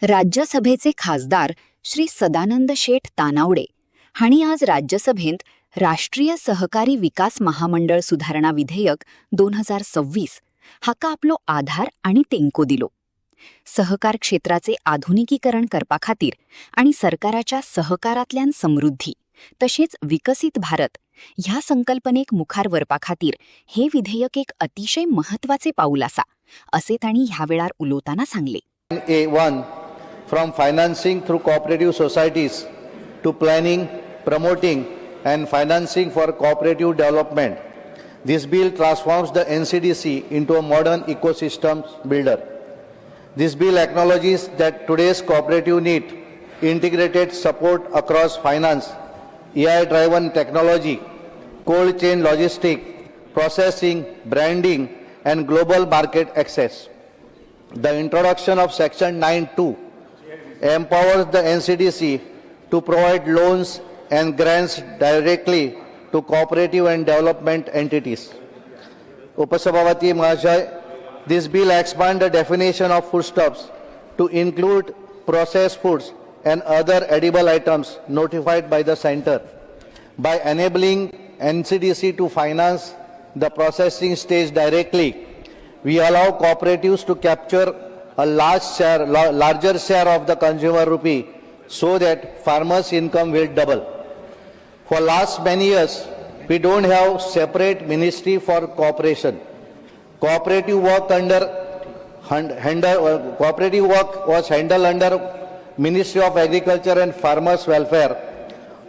राज्यसभेचे खासदार श्री सदानंद शेठ तानावडे हांणी आज राज्यसभेत राष्ट्रीय सहकारी विकास महामंडळ सुधारणा विधेयक 2026 हाका आपलो आधार आणि तेंको दिलो. सहकार क्षेत्राचे आधुनिकीकरण करपा खातीर आणि सरकाराच्या सहकारांतल्यान समृद्धी तशेंच विकसित भारत ह्या संकल्पनेक मुखार व्हरपा खातीर हे विधेयक एक अतिशय महत्वाचे पाऊल आसा, असे तांणी ह्या वेळार उलोवताना सांगले. A1 from financing through cooperative societies to planning, promoting and financing for cooperative development. This bill transforms the NCDC into a modern ecosystem builder. This bill acknowledges that today's cooperative need integrated support across finance, AI-driven technology, cold chain logistics, processing, branding and global market access. The introduction of Section 9(2) empowers the NCDC to provide loans and grants directly to cooperative and development entities. Upasabhavati Mahashay, this bill expands the definition of foodstuffs to include processed foods and other edible items notified by the center. By enabling NCDC to finance the processing stage directly, we allow cooperatives to capture a larger share of the consumer rupee so that farmers' income will double. For last many years, we don't have separate ministry for cooperation. Cooperative work was handled under Ministry of Agriculture and Farmers Welfare.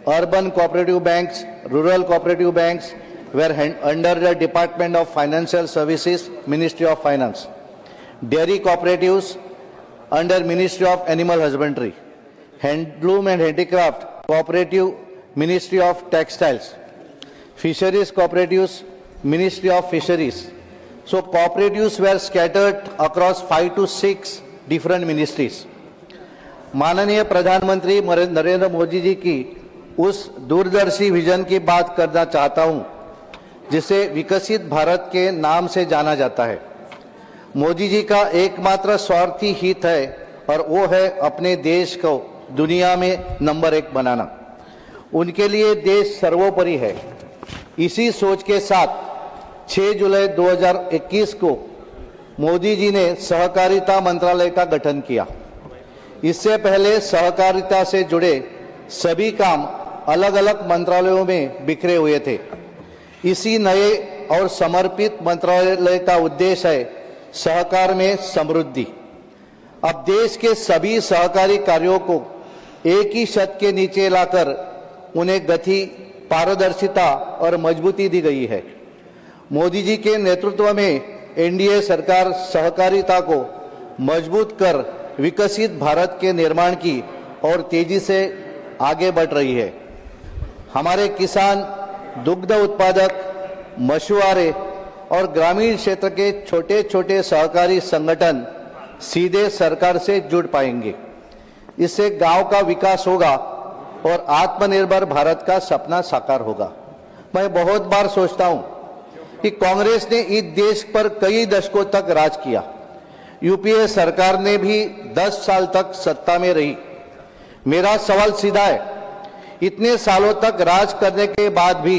Urban cooperative banks, rural cooperative banks were under the Department of Financial Services, Ministry of Finance. Dairy cooperatives under Ministry of Animal Husbandry. Handloom and Handicraft Cooperative, Ministry of Textiles. Fisheries cooperatives, Ministry of Fisheries. So cooperatives were scattered across 5 to 6 different ministries. माननीय प्रधानमंत्री नरेंद्र मोदी जी की उस दूरदर्शी vision की बात करना चाहता हूं जिसे विकसित भारत के नाम से जाना जाता है. मोदी जी का एकमात्र स्वार्थी हित है और वो है अपने देश को दुनिया में नंबर 1 बनाना. उनके लिए देश सर्वोपरि है. इसी सोच के साथ 6 जुलाई 2021 को मोदी जी ने सहकारिता मंत्रालय का गठन किया. इससे पहले सहकारिता से जुड़े सभी काम अलग अलग मंत्रालयों में बिखरे हुए थे. इसी नए और समर्पित मंत्रालय का उद्देश्य है सहकार में समृद्धि. अब देश के सभी सहकारी कार्यों को एक ही छत के नीचे लाकर उन्हें गति, पारदर्शिता और मजबूती दी गई है. मोदी जी के नेतृत्व में एनडीए सरकार सहकारिता को मजबूत कर विकसित भारत के निर्माण की और तेजी से आगे बढ़ रही है. हमारे किसान, दुग्ध उत्पादक, मछुआरे और ग्रामीण क्षेत्र के छोटे छोटे सहकारी संगठन सीधे सरकार से जुड़ पाएंगे. इससे गांव का विकास होगा और आत्मनिर्भर भारत का सपना साकार होगा. मैं बहुत बार सोचता हूं कि कांग्रेस ने इस देश पर कई दशकों तक राज किया. यूपीए सरकार ने भी 10 साल तक सत्ता में रही. मेरा सवाल सीधा है, इतने सालों तक राज करने के बाद भी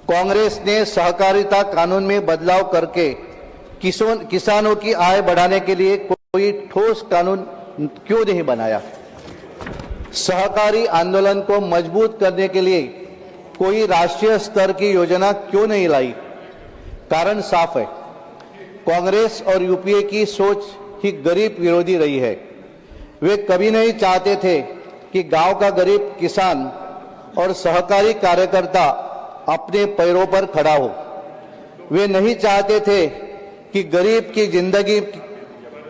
कांग्रेस ने सहकारिता कानून में बदलाव करके किसानों की आय बढ़ाने के लिए कोई ठोस कानून क्यों नहीं बनाया? सहकारी आंदोलन को मजबूत करने के लिए कोई राष्ट्रीय स्तर की योजना क्यों नहीं लाई? कारण साफ है, कांग्रेस और यूपीए की सोच ही गरीब विरोधी रही है. वे कभी नहीं चाहते थे कि गांव का गरीब किसान और सहकारी कार्यकर्ता अपने पैरों पर खड़ा हो. वे नहीं चाहते थे कि गरीब की जिंदगी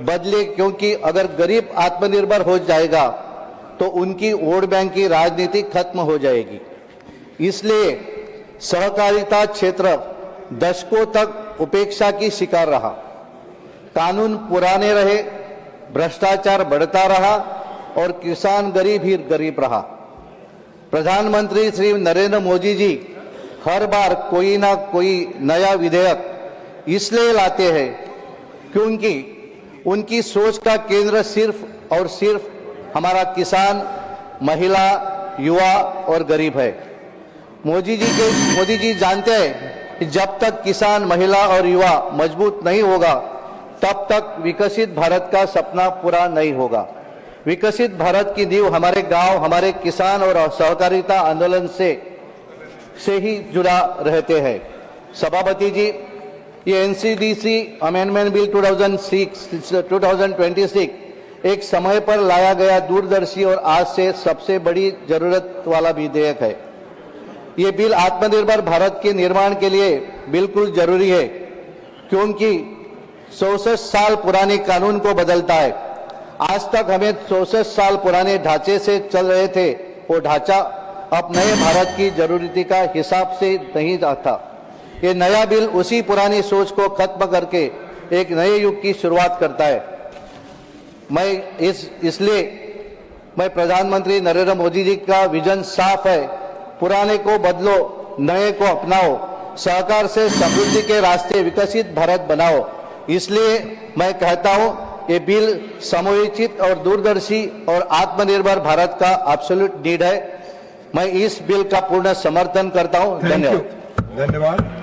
बदले, क्योंकि अगर गरीब आत्मनिर्भर हो जाएगा तो उनकी वोट बैंक की राजनीति खत्म हो जाएगी. इसलिए सहकारिता क्षेत्र दशकों तक उपेक्षा की शिकार रहा. कानून पुराने रहे, भ्रष्टाचार बढ़ता रहा और किसान गरीब ही गरीब रहा. प्रधानमंत्री श्री नरेंद्र मोदी जी हर बार कोई ना कोई नया विधेयक इसलिए लाते हैं क्योंकि उनकी सोच का केंद्र सिर्फ और सिर्फ हमारा किसान, महिला, युवा और गरीब है। मोदी जी जानते हैं कि जब तक किसान, महिला और युवा मजबूत नहीं होगा तब तक विकसित भारत का सपना पूरा नहीं होगा। विकसित भारत की नींव हमारे गांव, हमारे किसान और सहकारिता आंदोलन से ही जुड़ा रहते हैं। सभापति जी, ये एनसीडीसी अमेंडमेंट बिल 2026 एक समय पर लाया गया दूरदर्शी और आज से सबसे बड़ी जरूरत वाला विधेयक है। ये बिल आत्मनिर्भर भारत के निर्माण के लिए बिल्कुल जरूरी है, क्योंकि 64 साल पुराने कानून को बदलता है। आज तक हमें 64 साल पुराने ढांचे से चल रहे थे, वो ढांचा अब नए भारत की जरूरत का हिसाब से नहीं आता। ये नया बिल उसी पुरानी सोच को खत्म करके एक नए युग की शुरुआत करता है। इसलिए प्रधानमंत्री नरेंद्र मोदी जी का विजन साफ है, पुराने को बदलो, नए को अपनाओ, सहकार से समृद्धि के रास्ते विकसित भारत बनाओ। इसलिए मैं कहता हूं, ये बिल समयोचित और दूरदर्शी और आत्मनिर्भर भारत का एब्सोल्यूट नीड है। मैं इस बिल का पूर्ण समर्थन करता हूं। धन्यवाद।